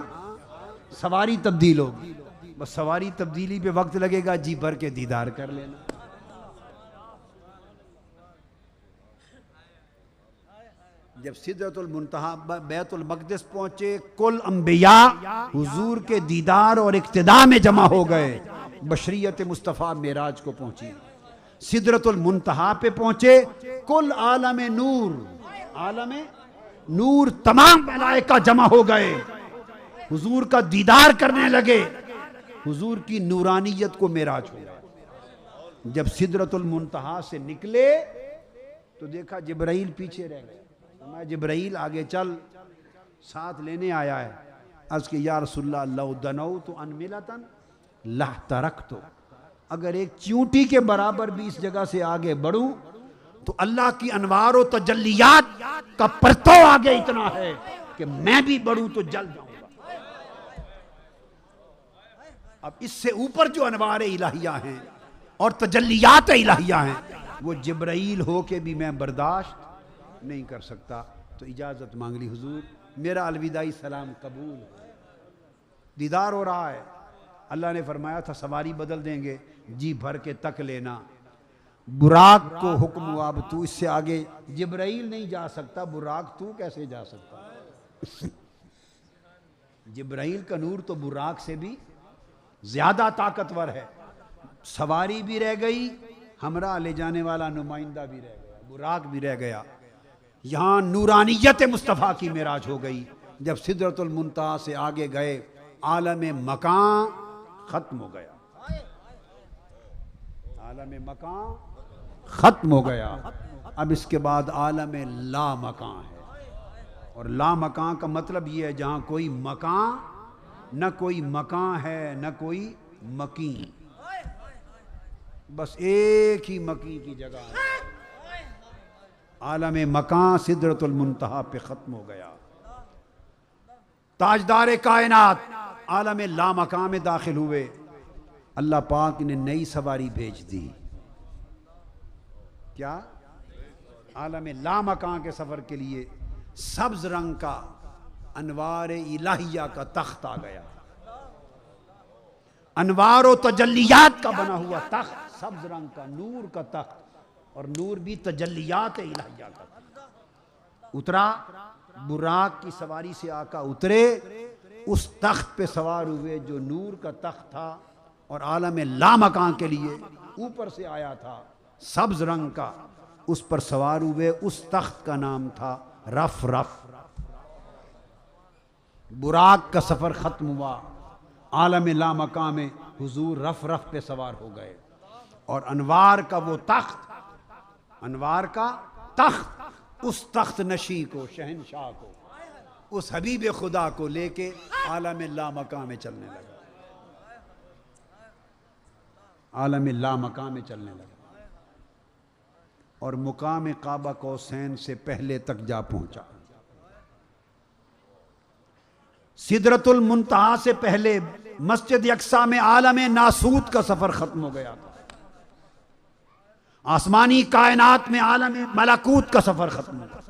सवारी तब्दील होगी, बस सवारी तब्दीली पे वक्त लगेगा, जी भर के दीदार कर लेना। जब सिदरतुल मुंतहा बैतुल मक़दिस पहुंचे, कुल अंबिया हुजूर के दीदार और इक्तिदा में जमा हो गए। बशरियत मुस्तफ़ा मेराज को पहुंची, सिदरतुल मुंतहा पे पहुंचे, कुल आलम नूर तमाम मलाइका जमा हो गए, हुजूर का दीदार करने लगे, हुजूर की नूरानियत को मेराज हो गया। जब सिदरतुल मुंतहा से निकले तो देखा जिब्राइल पीछे रह गए। मैं जिब्राइल आगे चल, साथ लेने आया है। अर्ज़ कि या रसूलल्लाह, लौ दनौतु अन मिलतन लहतरकतु, अगर एक चींटी के बराबर भी इस जगह से आगे बढ़ूं तो अल्लाह की अनवार और तजल्लियात का परतव आगे इतना है कि मैं भी बढ़ूं तो जल जाऊंगा। अब इससे ऊपर जो अनवार इलाहिया हैं और तजल्लियात इलाहिया हैं, वो जिब्राइल हो के भी मैं बर्दाश्त नहीं कर सकता। तो इजाज़त मांग ली, हुजूर मेरा अलविदाई सलाम कबूल, दीदार हो रहा है, अल्लाह ने फरमाया था सवारी बदल देंगे, जी भर के तक लेना। बुराक को हुक्म हुआ अब तू इससे आगे, जिब्राइल नहीं जा सकता, बुराक तू कैसे जा सकता? जिब्राइल का नूर तो बुराक से भी ज्यादा ताकतवर है। सवारी भी रह गई, हमरा ले जाने वाला नुमाइंदा भी रह गया, बुराक भी रह गया। यहां नूरानियत मुस्तफ़ा की मेराज हो गई। जब सिदरतुल मुंतहा से आगे गए, आलम मकां खत्म हो गया, आलम मकां खत्म हो गया। अब इसके बाद आलम ला मकां है। और ला मकां का मतलब यह है जहां कोई मकां, न कोई मकां है न कोई मकी, बस एक ही मकी की जगह है। आलम मकां सिदरतुल मुंतहा पे खत्म हो गया। ताजदार कायनात आलम ला मकां में दाखिल हुए। अल्लाह पाक ने नई सवारी भेज दी। क्या? आलम ला मकां के सफर के लिए सब्ज रंग का अनवार इलाहिया का तख्त आ गया। अनवार व तजल्लियात का बना हुआ तख्त, सब्ज रंग का नूर का तख्त, और नूर भी तजल्लियात इलाहिया का उतरा। बुराक की सवारी से आका उतरे, उस तख्त पे सवार हुए जो नूर का तख्त था और आलम ला मकां के लिए ऊपर से आया था, सब्ज रंग का। उस पर सवार हुए। उस तख्त का नाम था रफ रफ। बुराक का सफर खत्म हुआ। आलम ला मकां में हुजूर रफ रफ पे सवार हो गए और अनवार का वो तख्त, अनवार का तख्त, उस तख्त नशी को, शहनशाह को, उस हबीब खुदा को लेके आलम ला मकां में चलने लगा। आलम ला मकां में चलने लगा और मुकाम काबा कौसैन से पहले तक जा पहुंचा। सिदरतुल मुंतहा से पहले मस्जिद यक्सा में आलम नासूत का सफर खत्म हो गया था। आसमानी कायनात में आलम मलाकूत का सफर खत्म हो गया।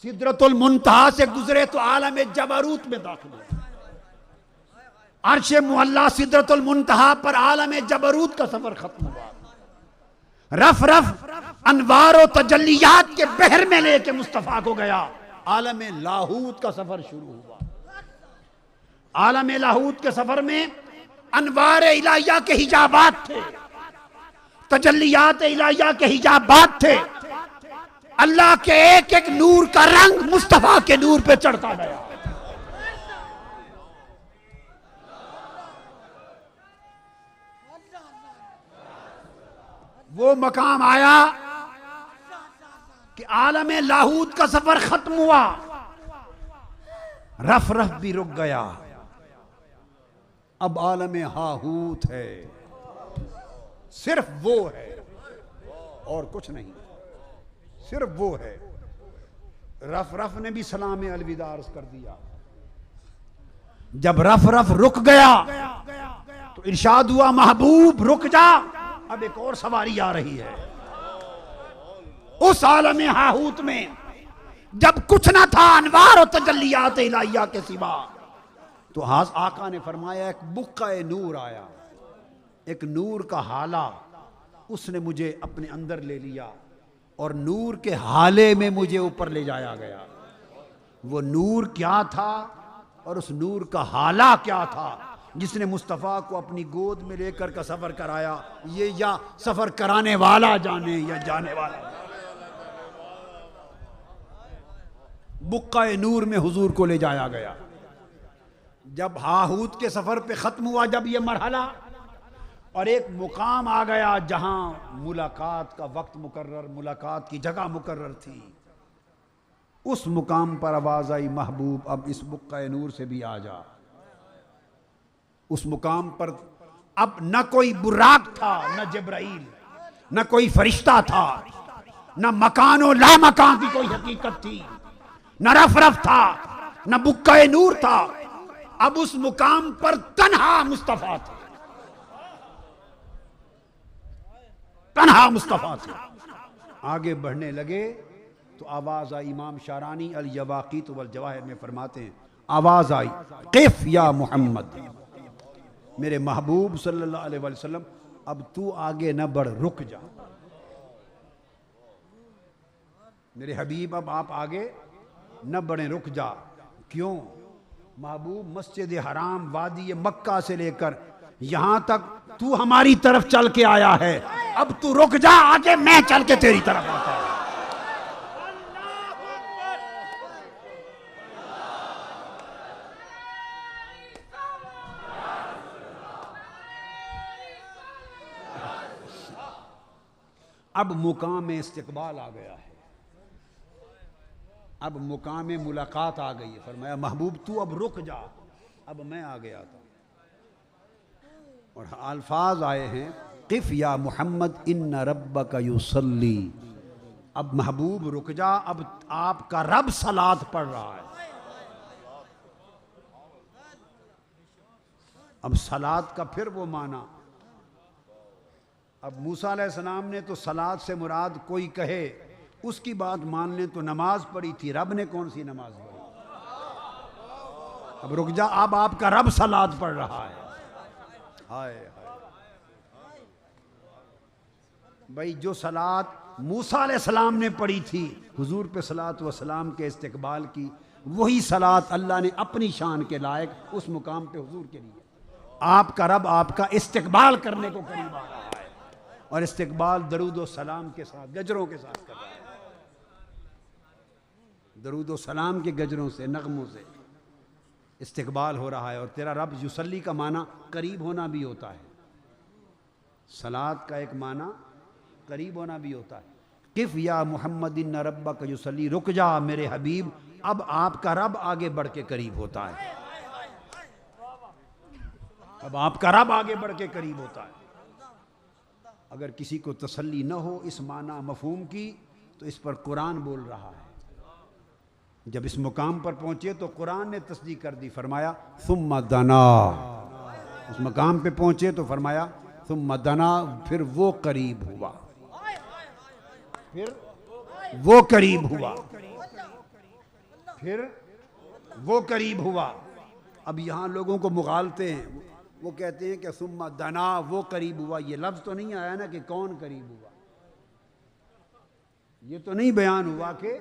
सिदरतुल मुंतहा से गुजरे तो आलम जबरूत में दाखिल हुए। अर्श मुअल्ला सिदरतुल मुंतहा पर आलम जबरूत का सफर खत्म हुआ। रफ रफ अनवार व तजल्लियात के बहर में लेके मुस्तफा को गया। आलम लाहूत का सफर शुरू हुआ। आलम लाहूत के सफर में अनवार इलाहिया के हिजाबात थे, तजल्लियात इलाहिया के हिजाबात थे। अल्लाह के एक एक नूर का रंग मुस्तफा के नूर पे चढ़ता गया। वो मकाम आया कि आलम लाहूत का सफर खत्म हुआ, रफ रफ भी रुक गया। अब आलम हाहूत है, सिर्फ वो है और कुछ नहीं, सिर्फ वो है। रफ रफ ने भी सलाम अलविदा अर्ज कर दिया। जब रफ रफ रुक गया तो इरशाद हुआ, महबूब रुक जा, अब एक और सवारी आ रही है। उस आलम हाहूत में जब कुछ ना था अनवार और तजल्लियात इलाहिया के सिवा, तो हाज आका ने फरमाया एक बुक्का नूर आया, एक नूर का हाला, उसने मुझे अपने अंदर ले लिया और नूर के हाले में मुझे ऊपर ले जाया गया। वो नूर क्या था और उस नूर का हाला क्या था जिसने मुस्तफ़ा को अपनी गोद में लेकर का सफर कराया, ये या सफर कराने वाला जाने या जाने वाला। बुक्का नूर में हुजूर को ले जाया गया। जब हाहूत के सफर पे खत्म हुआ जब ये मरहला, और एक मुकाम आ गया जहां मुलाकात का वक्त मुकर्रर, मुलाकात की जगह मुकर्रर थी, उस मुकाम पर आवाज आई, महबूब अब इस बुक्का नूर से भी आ जा। उस मुकाम पर अब न कोई बुराक था, न जिब्राइल, न कोई फरिश्ता था, न मकानो ला मकान की कोई हकीकत थी, न रफ रफ था, न बुक्का नूर था। अब उस मुकाम पर तन्हा मुस्तफा थे, तन्हा मुस्तफा थे। आगे बढ़ने लगे तो आवाज आई, इमाम शारानी अल यवाकीत वल जवाहिर में फरमाते हैं, आवाज आई, क़िफ़ या मोहम्मद, मेरे महबूब सल्लल्लाहु अलैहि वसल्लम अब तू आगे न बढ़, रुक जा। मेरे हबीब अब आप आगे न बढ़े, रुक जा। क्यों? महबूब मस्जिद हराम वादी मक्का से लेकर यहां तक तू हमारी तरफ चल के आया है, अब तू रुक जा, आगे मैं चल के तेरी तरफ आता हूं। अब मुकाम इस्तिकबाल आ गया है, अब मुकाम मुलाकात आ गई है। फरमाया महबूब तू अब रुक जा, अब मैं आ गया था। और अल्फाज आए हैं किफ या मोहम्मद इन्ना रब्बका युसल्ली। अब महबूब रुक जा, अब आपका रब सलात पढ़ रहा है। अब सलात का फिर वो माना, अब मूसा अलैहिस्सलाम ने तो सलात से मुराद कोई कहे उसकी बात मान लें तो नमाज पढ़ी थी, रब ने कौन सी नमाज पढ़ी? अब रुक जा, अब आपका रब सलात पढ़ रहा है। हाय हाय भाई, जो सलात मूसा अलैहिस्सलाम ने पढ़ी थी हुजूर पे सलात व सलाम के इस्तिकबाल की, वही सलात अल्लाह ने अपनी शान के लायक उस मुकाम पे हुजूर के लिए, आपका रब आपका इस्तिकबाल करने को करीब आ रहा है। और इस्तिकबाल दरूद व सलाम के साथ, गजरों के साथ कर रहा है। दरूद व सलाम के गजरों से, नगमों से इस्तिकबाल हो रहा है। और तेरा रब युसल्ली का माना करीब होना भी होता है, सलात का एक माना करीब होना भी होता है। किफ या मोहम्मद इन्ना रब्बका युसल्ली, रुक जा मेरे हबीब, अब आपका रब आगे बढ़ के करीब होता है। अब आपका रब आगे बढ़ के करीब होता है। अगर किसी को तसल्ली न हो इस माना मफहूम की, तो इस पर कुरान बोल रहा है। जब इस मुकाम पर पहुंचे तो कुरान ने तस्दीक कर दी, फरमाया सुम्मा दना। उस मुकाम पे पहुंचे तो फरमाया सुम्मा दना, फिर वो करीब हुआ, फिर वो करीब हुआ, फिर वो करीब हुआ। अब यहां लोगों को मुगालते हैं, वो कहते हैं कि सुम्मा दना, वो करीब हुआ। ये लफ्ज तो नहीं आया ना कि कौन करीब हुआ, ये तो नहीं बयान हुआ कि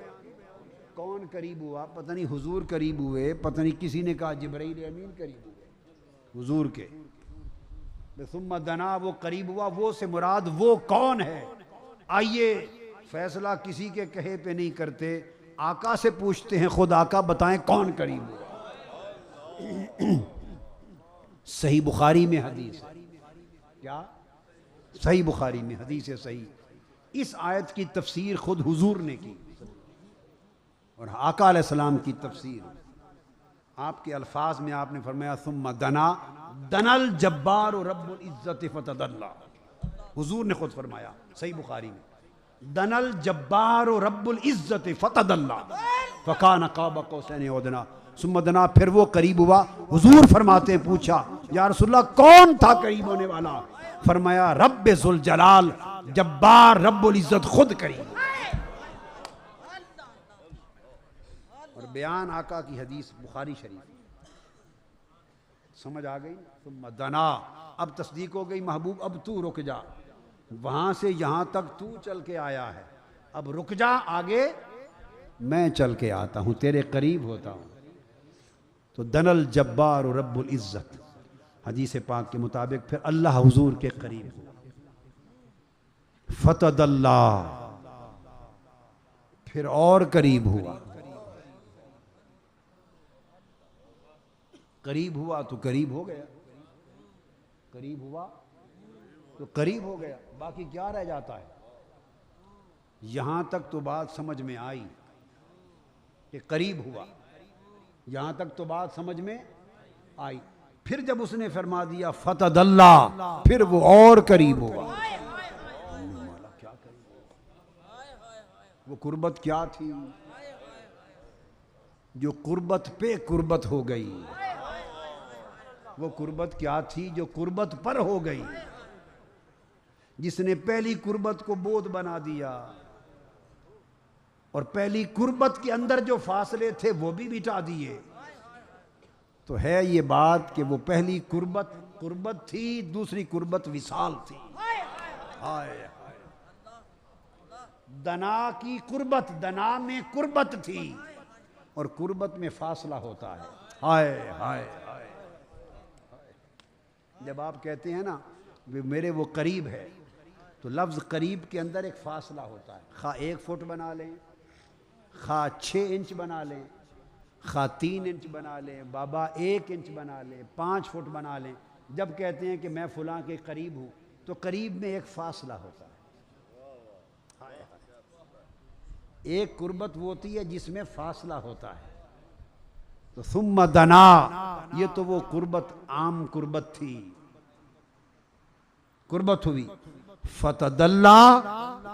कौन करीब हुआ। पता नहीं हुजूर करीब हुए, पता नहीं किसी ने कहा जिब्राइल अमीन करीब हुए हुजूर के। सुम्मा दना, वो करीब हुआ, वो से मुराद वो कौन है। आइए, फैसला किसी के कहे पे नहीं करते, आका से पूछते हैं, खुद आका बताएं कौन करीब हुआ। सही बुखारी में हदीस है, क्या? सही बुखारी में हदीस है सही। इस आयत की तफसीर खुद हुजूर ने की और आका अलैहिस्सलाम की तफसीर आपके अल्फाज में आपने फरमाया सुम्मा दना दनल जब्बार रब्बुल इज्जत फतदल्ला। हुजूर ने खुद फरमाया सही बुखारी में, दनल जब्बार रब्बुल इज्जत फतदल्ला फकान क़ाब क़ौसैन औ अदना। सुम्मा दना, फिर वो करीब हुआ। हुजूर फरमाते हैं, पूछा या रसूलल्लाह कौन था करीब होने वाला? फरमाया रब्बे ज़ुल जलाल, जब्बार रब्बुल इज्जत खुद करीब। और बयान आका की हदीस बुखारी शरीफ, समझ आ गई? सुम्मा दना, अब तस्दीक हो गई महबूब, अब तू रुक जा, वहां से यहां तक तू चल के आया है, अब रुक जा, आगे मैं चल के आता हूं, तेरे करीब होता हूं। तो दनल जब्बार रब्बुल इज्जत, हदीस पाक के मुताबिक फिर अल्लाह हुजूर के करीब हुआ। फतदल्ला, फिर और करीब हुआ। करीब हुआ तो करीब हो गया, करीब हुआ तो करीब हो गया, बाकी क्या रह जाता है? यहां तक तो बात समझ में आई कि करीब हुआ, यहां तक तो बात समझ में आई। फिर जब उसने फरमा दिया फतदल्ला, फिर वो और करीब हुआ। क्या करीब? वो कुर्बत क्या थी जो कुर्बत पे कुर्बत हो गई? वो कुर्बत क्या थी जो कुर्बत पर हो गई? जिसने पहली कुर्बत को बोझ बना दिया और पहली कुर्बत के अंदर जो फासले थे वो भी मिटा दिए। तो है ये बात कि वो पहली कुर्बत कुर्बत थी, दूसरी कुर्बत विसाल थी। हाय दना की कुर्बत, दना में कुर्बत थी और कुर्बत में फासला होता है। हाय हाय हाय। जब आप कहते हैं ना मेरे वो करीब है, तो लफ्ज़ करीब के अंदर एक फासला होता है। खा 1 फुट बना लें, खा 6 इंच बना लें, खा 3 इंच बना लें, बाबा 1 इंच बना लें, 5 फुट बना लें। जब कहते हैं कि मैं फलां के करीब हूँ, तो करीब में एक फासला होता है। एक कुर्बत वो होती है जिसमें फासला होता है। तो सुम्मा दना, ये तो वो कुर्बत आम कुर्बत थी, कुर्बत हुई। फतदल्ला,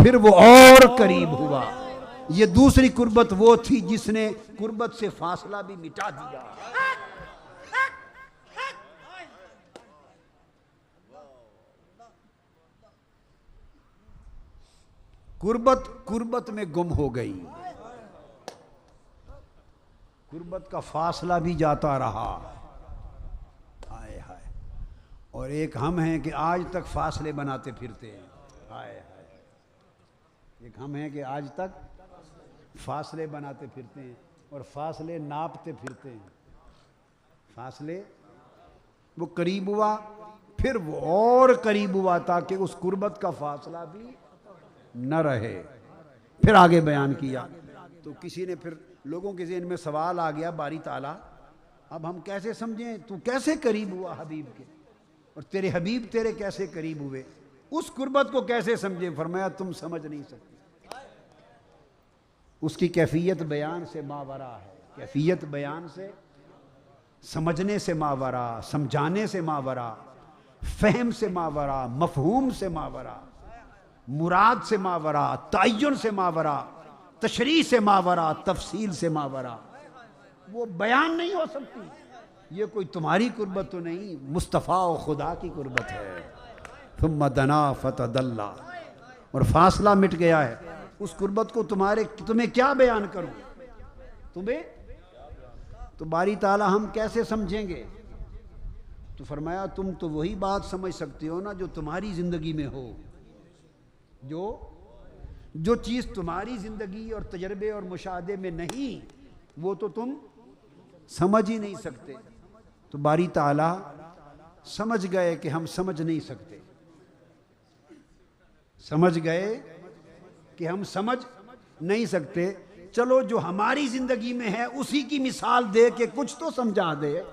फिर वो और करीब हुआ। ये दूसरी कुर्बत वो थी जिसने कुर्बत से फासला भी मिटा दिया। कुर्बत कुर्बत में गुम हो गई, कुर्बत का फासला भी जाता रहा। हाय हाय। और एक हम हैं कि आज तक फासले बनाते फिरते हैं। हाय हाय। एक हम हैं कि आज तक फासले बनाते फिरते हैं और फासले नापते फिरते हैं। फासले, वो करीब हुआ, फिर वो और करीब हुआ ताकि उस कुर्बत का फासला भी न रहे। फिर आगे बयान किया। तो किसी ने फिर, लोगों के ज़हन में सवाल आ गया, बारी ताला अब हम कैसे समझें, तू कैसे करीब हुआ हबीब के, और तेरे हबीब तेरे कैसे करीब हुए, उस कुर्बत को कैसे समझें। फरमाया तुम समझ नहीं सकते, उसकी कैफियत बयान से मावरा है। कैफियत बयान से, समझने से मावरा, समझाने से मावरा, फहम से मावरा, मफहूम से मावरा, मुराद से मावरा, तय्युन से मावरा, तशरीह से मावरा, तफसील से मावरा। वो बयान नहीं हो सकती। ये कोई तुम्हारी कुर्बत तो नहीं, मुस्तफ़ा और खुदा की कुर्बत है। थुम्मा दना फतदल्ला, और फासला मिट गया है। उस कुर्बत को तुम्हें क्या बयान करूं, तुम्हें तो बारी ताला हम कैसे समझेंगे। तो फरमाया तुम तो वही बात समझ सकते हो ना जो तुम्हारी जिंदगी में हो। जो चीज़ तुम्हारी जिंदगी और तजर्बे और मुशाहदे में नहीं, वो तो तुम समझ ही नहीं सकते। तो बारी ताला समझ गए कि हम समझ नहीं सकते, समझ गए कि हम समझ नहीं सकते। चलो जो हमारी जिंदगी में है उसी की मिसाल दे के कुछ तो समझा दे।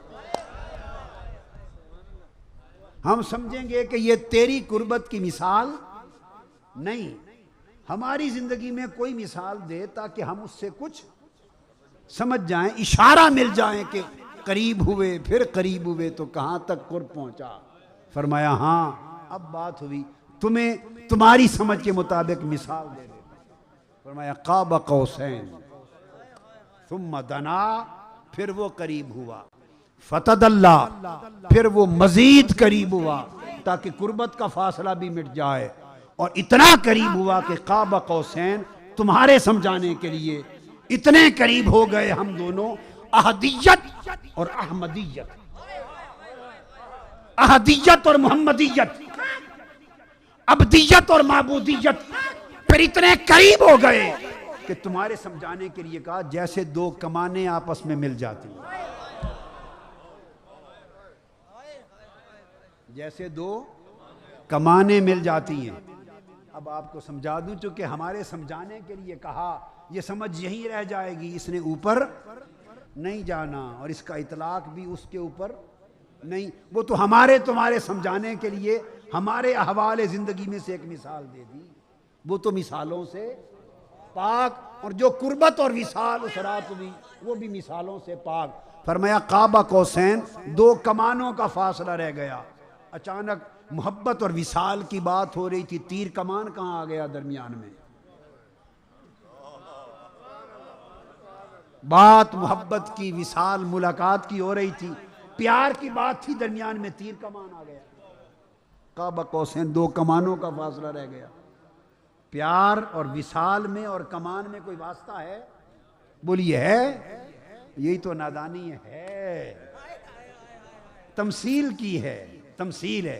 हम समझेंगे कि ये तेरी कुर्बत की मिसाल नहीं, हमारी जिंदगी में कोई मिसाल दे ताकि हम उससे कुछ समझ जाएं, इशारा मिल जाए कि करीब हुए, फिर करीब हुए तो कहां तक कुर्ब पहुंचा। फरमाया हाँ अब बात हुई, तुम्हें तुम्हारी समझ के मुताबिक मिसाल दे दे। फरमाया क़ाब क़ौसैन सुम्मा दना, फिर वो करीब हुआ। फतदल्ला, फिर वो मजीद करीब हुआ ताकि कुर्बत का फासला भी मिट जाए। और इतना करीब हुआ कि क़ाब क़ौसैन, तुम्हारे समझाने के लिए इतने करीब हो गए हम दोनों, अहदियत और अहमदियत, अहदियत और मोहम्मदियत, अब्दियत और माबूदियत, फिर इतने करीब हो गए कि तुम्हारे समझाने के लिए कहा जैसे 2 कमाने आपस में मिल जाती हैं, जैसे 2 कमाने मिल जाती हैं। अब आपको समझा दूं, चूंकि हमारे समझाने के लिए कहा, ये समझ यहीं रह जाएगी, इसने ऊपर नहीं जाना और इसका इतलाक भी उसके ऊपर नहीं। वो तो हमारे तुम्हारे समझाने के लिए हमारे अहवाल ज़िंदगी में से एक मिसाल दे दी, वो तो मिसालों से पाक। और जो कुर्बत और विसाल उस रात हुई वो भी मिसालों से पाक। फरमाया क़ाब क़ौसैन, 2 कमानों का फासला रह गया। अचानक मोहब्बत और विसाल की बात हो रही थी, तीर कमान कहाँ आ गया दरमियान में। बात मोहब्बत की, विसाल मुलाकात की हो रही थी, प्यार की बात थी, दरमियान में तीर कमान आ गया। क़ाब क़ौसैन, 2 कमानों का फासला रह गया। प्यार और विसाल में और कमान में कोई वास्ता है? बोलिए है? यही तो नादानी है, तमसील की है। तमसील है।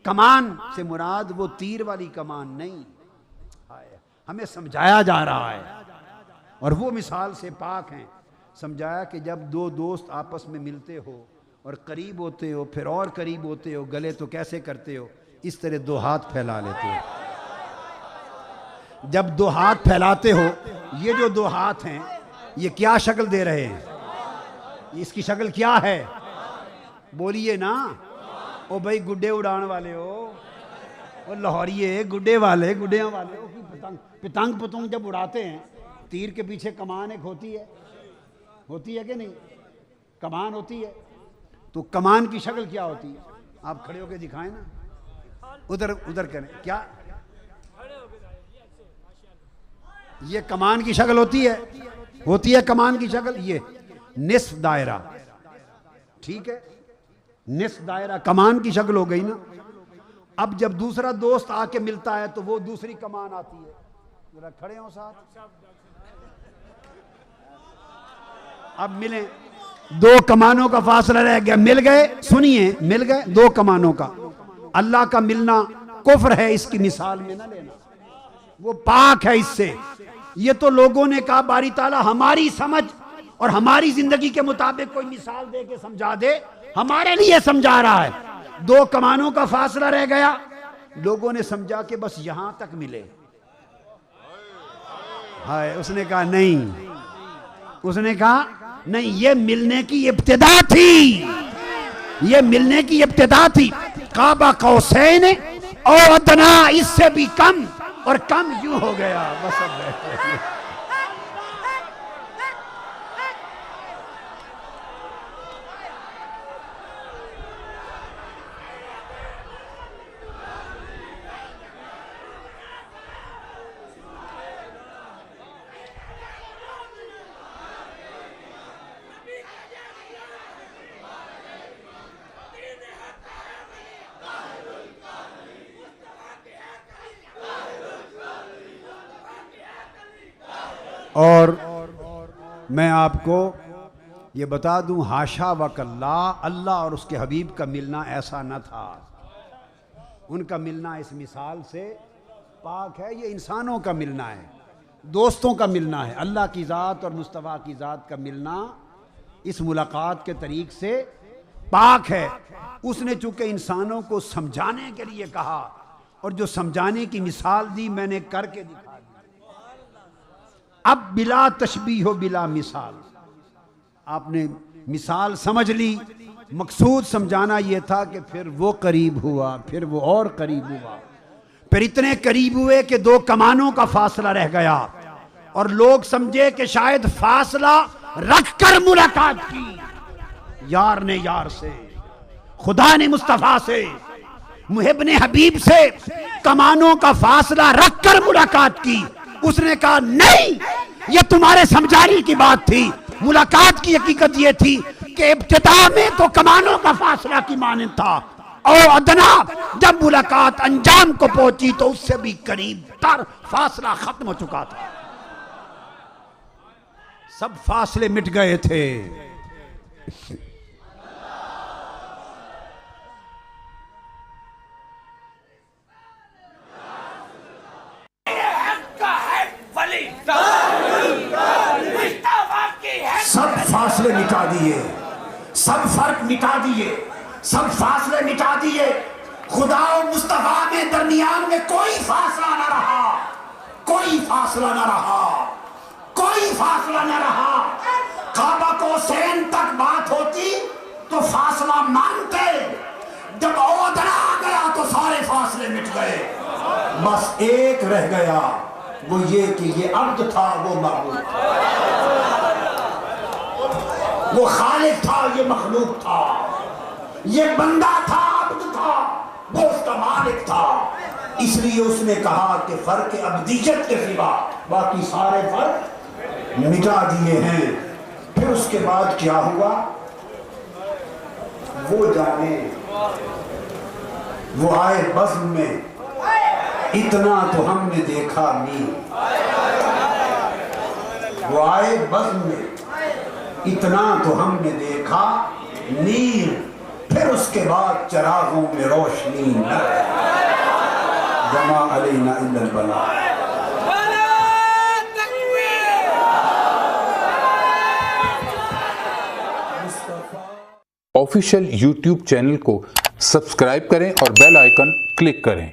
कमान से मुराद वो तीर वाली कमान नहीं, हमें समझाया जा रहा है और वो मिसाल से पाक हैं। समझाया कि जब दो दोस्त आपस में मिलते हो और करीब होते हो, फिर और करीब होते हो, गले तो कैसे करते हो, इस तरह दो हाथ फैला लेते हो। जब दो हाथ फैलाते हो, ये जो दो हाथ हैं ये क्या शक्ल दे रहे हैं, इसकी शक्ल क्या है, बोलिए ना। ओ भाई गुड्डे उड़ाने वाले हो, और लाहौरिये गुड्डे वाले, गुड्डियाँ वाले हो, पतंग पतंग जब उड़ाते हैं, तीर के पीछे कमान एक होती है कि नहीं, कमान होती है। तो कमान की शक्ल क्या होती है, आप खड़े होकर दिखाएं ना, उधर उधर करें, क्या ये कमान की शक्ल होती है कमान की शक्ल, ये निस्फ दायरा, ठीक है, निस्फ दायरा कमान की शक्ल हो गई ना। अब जब दूसरा दोस्त आके मिलता है तो वो दूसरी कमान आती है, जरा खड़े हो साथ, अब मिले, दो कमानों का फासला रह गया, मिल गए, सुनिए, मिल गए दो कमानों का। अल्लाह का मिलना कुफ्र है, इसकी मिसाल में ना लेना, वो पाक है इससे। ये तो लोगों ने कहा बारी ताला हमारी समझ और हमारी जिंदगी के मुताबिक कोई मिसाल दे के समझा दे, हमारे लिए समझा रहा है। दो कमानों का फासला रह गया, लोगों ने समझा कि बस यहां तक मिले, हाय, उसने कहा नहीं, उसने कहा नहीं, ये मिलने की इब्तिदा थी, ये मिलने की इब्तिदा थी। काबा कौसैन और अदना, इससे भी कम, और कम यूं हो गया, बस अब और मैं आपको ये बता दूं, हाशा वकल्ला, अल्लाह और उसके हबीब का मिलना ऐसा न था। उनका मिलना इस मिसाल से पाक है। ये इंसानों का मिलना है, दोस्तों का मिलना है। अल्लाह की ज़ात और मुस्तफ़ा की ज़ात का मिलना इस मुलाकात के तरीक़ से पाक है। उसने चूँकि इंसानों को समझाने के लिए कहा, और जो समझाने की मिसाल दी मैंने करके दिखा दी। अब बिला तशबीह हो बिला मिसाल, आपने मिसाल समझ ली, मकसूद समझाना यह था कि फिर वो करीब हुआ, फिर वो और करीब हुआ, फिर इतने करीब हुए कि दो कमानों का फासला रह गया, और लोग समझे कि शायद फासला रखकर मुलाकात की। यार ने यार से, खुदा ने मुस्तफा से, मुहिब ने हबीब से कमानों का फासला रखकर मुलाकात की। उसने कहा नहीं, ये तुम्हारे समझाने की बात थी, मुलाकात की हकीकत ये थी कि इब्तिदा में तो कमानों का फासला की मानिंद था, और अदना जब मुलाकात अंजाम को पहुंची तो उससे भी करीब तर फासला खत्म हो चुका था, सब फासले मिट गए थे। सब फासले मिटा दिए, सब फर्क मिटा दिए, सब फासले मिटा दिए। खुदा और मुस्तफा में दरमियान में कोई फासला ना रहा, कोई फासला ना रहा, कोई फासला ना रहा। काबा कौसैन तक बात होती तो फासला मानते, जब ओदरा आ गया तो सारे फासले मिट गए। बस एक रह गया, वो ये कि ये अब्द था, वो माबूद था, वो खालिक था, ये मखलूक था, ये बंदा था, अब्द था, वो उसका मालिक था। इसलिए उसने कहा कि फर्क अब्दियत के सिवा बाकी सारे फर्क मिटा दिए हैं। फिर उसके बाद क्या हुआ वो जाने। वो आए बज़्म में, इतना तो हमने देखा नहीं। वो आए बज़्म में, इतना तो हमने देखा नीर। फिर फिर उसके बाद चरागों में रोशनी न जमा अलैना इल्लल बला। ऑफिशियल YouTube चैनल को सब्सक्राइब करें और बेल आइकन क्लिक करें।